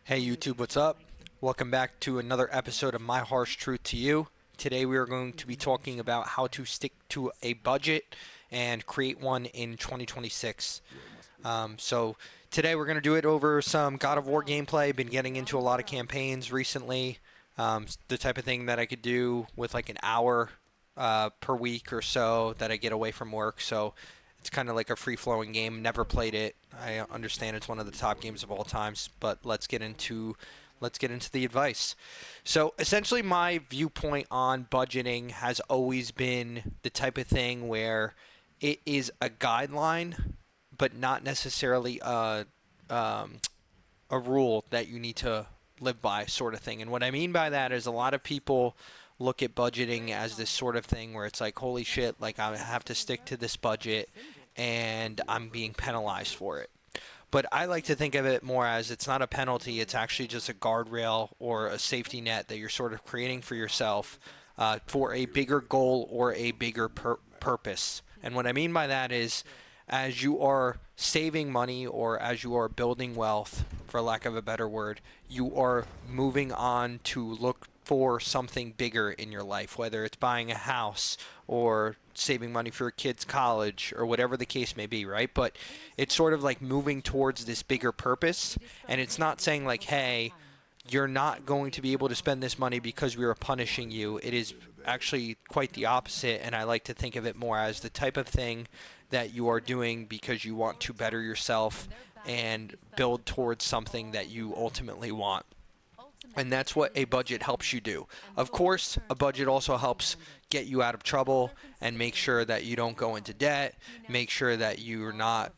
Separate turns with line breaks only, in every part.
Hey YouTube, what's up? Welcome back to another episode of My Harsh Truth to You. Today we are going to be talking about how to stick to a budget and create one in 2026. So today we're going to do it over some God of War gameplay. Been getting into a lot of campaigns recently. The type of thing that I could do with like an hour per week or so that I get away from work. So it's kind of like a free flowing game. Never played it. I understand it's one of the top games of all times, but let's get into the advice. So essentially, my viewpoint on budgeting has always been the type of thing where it is a guideline, but not necessarily a rule that you need to live by, sort of thing. And what I mean by that is a lot of people look at budgeting as this sort of thing where it's like, holy shit, like I have to stick to this budget and I'm being penalized for it. But I like to think of it more as it's not a penalty, it's actually just a guardrail or a safety net that you're sort of creating for yourself for a bigger goal or a bigger purpose. And what I mean by that is as you are saving money or as you are building wealth, for lack of a better word, you are moving on to look for something bigger in your life, whether it's buying a house or saving money for a kid's college or whatever the case may be, right? But it's sort of like moving towards this bigger purpose. And it's not saying like, hey, you're not going to be able to spend this money because we are punishing you. It is actually quite the opposite, and I like to think of it more as the type of thing that you are doing because you want to better yourself and build towards something that you ultimately want. And that's what a budget helps you do. Of course, a budget also helps get you out of trouble and make sure that you don't go into debt, make sure that you're not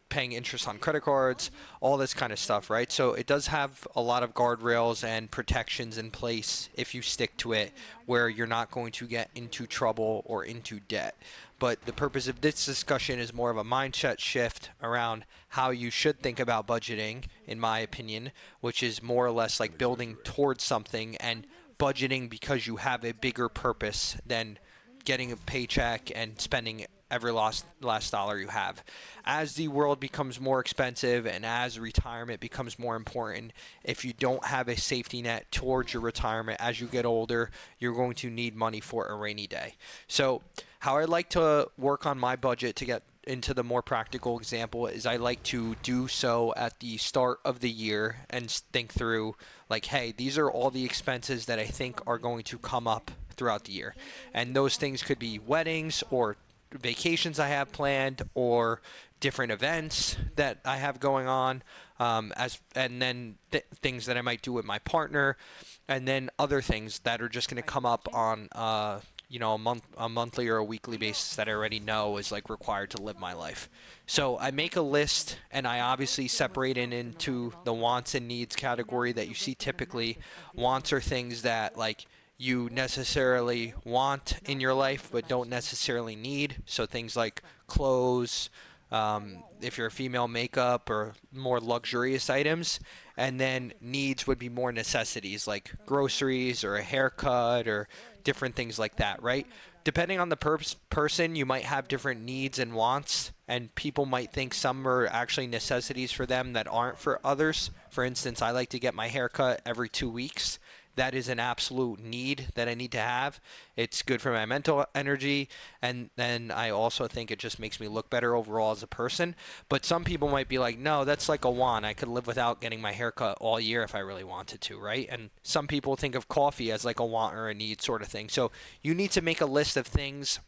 paying interest on credit cards, all this kind of stuff, right? So it does have a lot of guardrails and protections in place if you stick to it, where you're not going to get into trouble or into debt. But the purpose of this discussion is more of a mindset shift around how you should think about budgeting, in my opinion, which is more or less like building towards something and budgeting because you have a bigger purpose than getting a paycheck and spending every last dollar you have. As the world becomes more expensive and as retirement becomes more important, if you don't have a safety net towards your retirement as you get older, you're going to need money for a rainy day. So, how I like to work on my budget to get into the more practical example is I like to do so at the start of the year and think through like, hey, these are all the expenses that I think are going to come up throughout the year. And those things could be weddings or vacations I have planned or different events that I have going on, as and then things that I might do with my partner, and then other things that are just going to come up on a monthly or a weekly basis that I already know is like required to live my life. So I make a list and I obviously separate it into the wants and needs category that you see typically. Wants are things that like you necessarily want in your life but don't necessarily need. So things like clothes, if you're a female, makeup, or more luxurious items. And then needs would be more necessities like groceries or a haircut or different things like that, right? Depending on the person, you might have different needs and wants, and people might think some are actually necessities for them that aren't for others. For instance, I like to get my haircut every 2 weeks. That is an absolute need that I need to have. It's good for my mental energy, and then I also think it just makes me look better overall as a person. But some people might be like, no, that's like a want. I could live without getting my haircut all year if I really wanted to, right? And some people think of coffee as like a want or a need sort of thing. So you need to make a list of things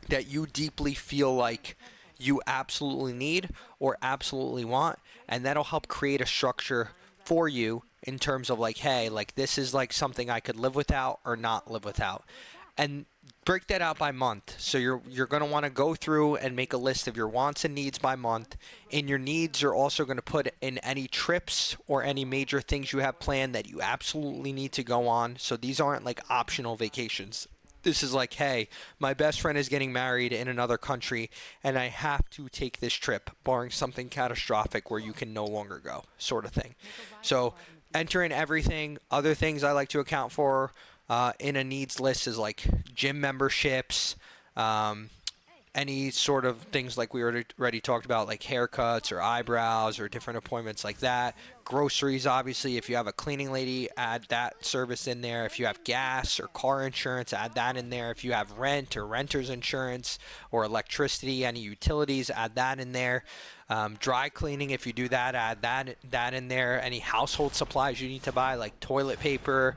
that you deeply feel like you absolutely need or absolutely want, and that'll help create a structure for you in terms of like, hey, like this is like something I could live without or not live without. And break that out by month. So you're going to want to go through and make a list of your wants and needs by month. In your needs, you're also going to put in any trips or any major things you have planned that you absolutely need to go on. So these aren't like optional vacations. This is like, hey, my best friend is getting married in another country and I have to take this trip, barring something catastrophic where you can no longer go, sort of thing. So enter in everything. Other things I like to account for in a needs list is like gym memberships, um, any sort of things like we already talked about, like haircuts or eyebrows or different appointments like that. Groceries, obviously, if you have a cleaning lady, add that service in there. If you have gas or car insurance, add that in there. If you have rent or renter's insurance or electricity, any utilities, add that in there. Dry cleaning, if you do that, add that in there. Any household supplies you need to buy, like toilet paper,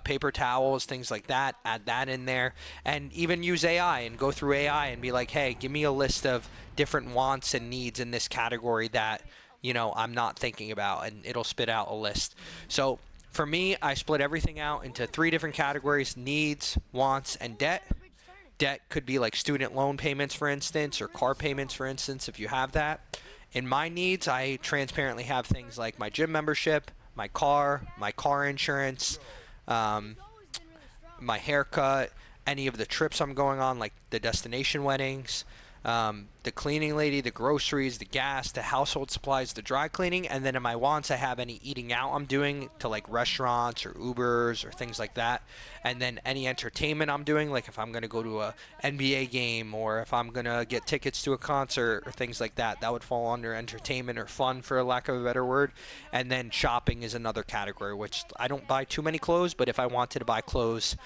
paper towels, things like that, add that in there. And even use AI and go through AI and be like, hey, give me a list of different wants and needs in this category that, you know, I'm not thinking about, and it'll spit out a list. So for me, I split everything out into 3 different categories: needs, wants, and debt. Debt could be like student loan payments, for instance, or car payments, for instance, if you have that. In my needs, I transparently have things like my gym membership, my car insurance, my haircut, any of the trips I'm going on, like the destination weddings, the cleaning lady, the groceries, the gas, the household supplies, the dry cleaning. And then in my wants, I have any eating out I'm doing to like restaurants or Ubers or things like that. And then any entertainment I'm doing, like if I'm going to go to a NBA game or if I'm going to get tickets to a concert or things like that, that would fall under entertainment or fun, for lack of a better word. And then shopping is another category, which I don't buy too many clothes, but if I wanted to buy clothes,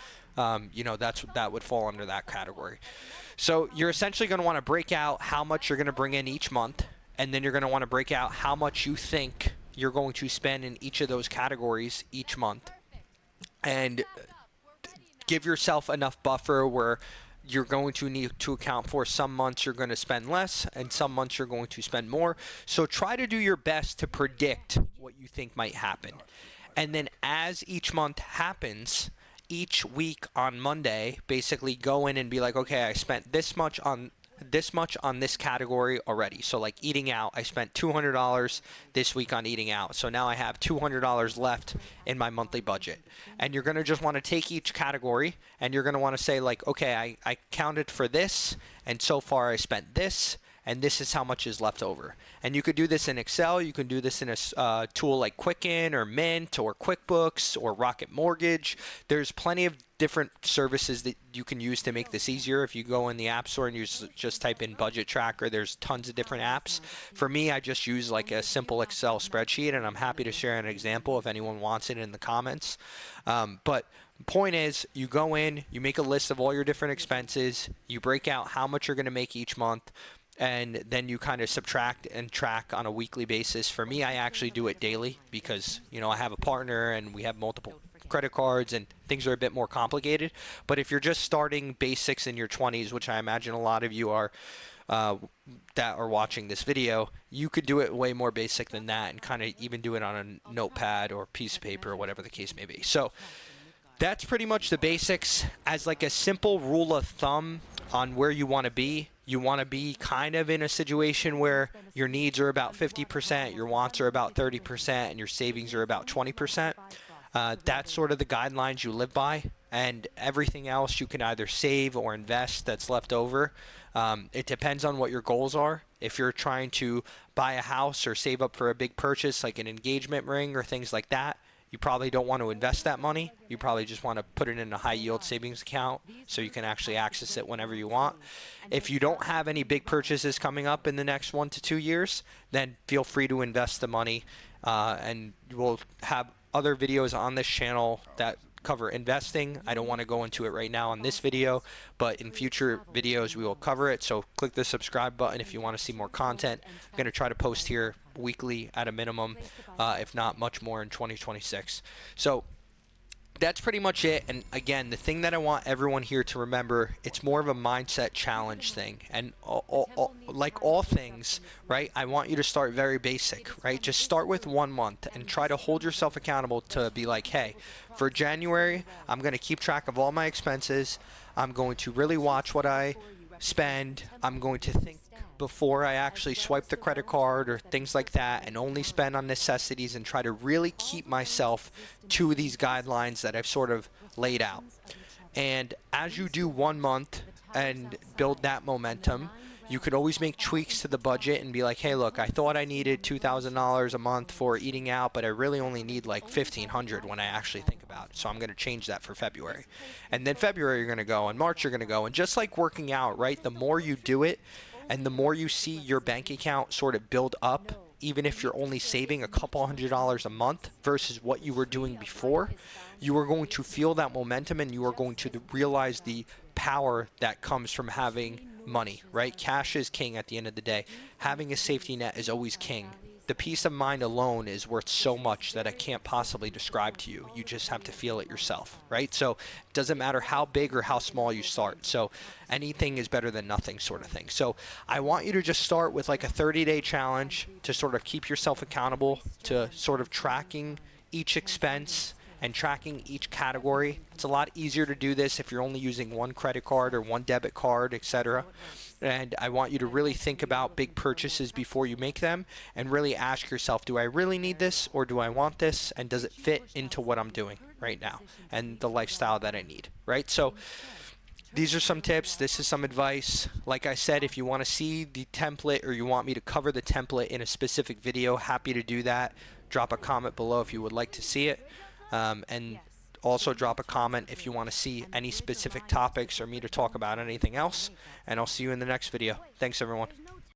you know, that would fall under that category. So you're essentially going to want to break out how much you're going to bring in each month, and then you're going to want to break out how much you think you're going to spend in each of those categories each month, and give yourself enough buffer where you're going to need to account for some months you're going to spend less and some months you're going to spend more. So try to do your best to predict what you think might happen. And then as each month happens, each week on Monday, basically go in and be like, okay, I spent this much on this category already. So like eating out, I spent $200 this week on eating out. So now I have $200 left in my monthly budget. And you're going to just want to take each category and you're going to want to say like, okay, I counted for this and so far I spent this, and this is how much is left over. And you could do this in Excel. You can do this in a tool like Quicken or Mint or QuickBooks or Rocket Mortgage. There's plenty of different services that you can use to make this easier. If you go in the App Store and you just type in Budget Tracker, there's tons of different apps. For me, I just use like a simple Excel spreadsheet, and I'm happy to share an example if anyone wants it in the comments. But point is, you go in, you make a list of all your different expenses, you break out how much you're going to make each month, and then you kind of subtract and track on a weekly basis. For me, I actually do it daily because, you know, I have a partner and we have multiple credit cards and things are a bit more complicated. But if you're just starting basics in your 20s, which I imagine a lot of you are that are watching this video, you could do it way more basic than that and kind of even do it on a notepad or piece of paper or whatever the case may be. So that's pretty much the basics. As like a simple rule of thumb on where you want to be, you want to be kind of in a situation where your needs are about 50%, your wants are about 30%, and your savings are about 20%. That's sort of the guidelines you live by, and everything else you can either save or invest that's left over. It depends on what your goals are. If you're trying to buy a house or save up for a big purchase like an engagement ring or things like that, you probably don't want to invest that money. You probably just want to put it in a high yield savings account so you can actually access it whenever you want. If you don't have any big purchases coming up in the next 1 to 2 years, then feel free to invest the money. And we'll have other videos on this channel that cover investing. I don't want to go into it right now on this video, but in future videos we will cover it. So click the subscribe button if you want to see more content. I'm going to try to post here weekly at a minimum, if not much more in 2026. So that's pretty much it. And again, the thing that I want everyone here to remember, it's more of a mindset challenge thing. And like all things, right, I want you to start very basic, right? Just start with 1 month and try to hold yourself accountable to be like, hey, for January, I'm going to keep track of all my expenses. I'm going to really watch what I spend. I'm going to think before I actually swipe the credit card or things like that, and only spend on necessities, and try to really keep myself to these guidelines that I've sort of laid out. And as you do 1 month and build that momentum, You could always make tweaks to the budget and be like, hey, look, I thought I needed $2,000 a month for eating out, but I really only need like $1,500 when I actually think about it. So I'm going to change that for February. And then February you're going to go, and March you're going to go. And just like working out, right, the more you do it and the more you see your bank account sort of build up, even if you're only saving a couple $100s a month versus what you were doing before, you are going to feel that momentum, and you are going to realize the power that comes from having money, right? Cash is king at the end of the day. Having a safety net is always king. The peace of mind alone is worth so much that I can't possibly describe to you. You just have to feel it yourself, right? So it doesn't matter how big or how small you start. So anything is better than nothing, sort of thing. So I want you to just start with like a 30-day challenge to sort of keep yourself accountable to sort of tracking each expense and tracking each category. It's a lot easier to do this if you're only using one credit card or one debit card, etc. And I want you to really think about big purchases before you make them, and really ask yourself, do I really need this, or do I want this, and does it fit into what I'm doing right now and the lifestyle that I need, right? So these are some tips. This is some advice. Like I said, if you want to see the template or you want me to cover the template in a specific video, happy to do that. Drop a comment below if you would like to see it. And also drop a comment if you want to see any specific topics or me to talk about anything else. And I'll see you in the next video. Thanks, everyone.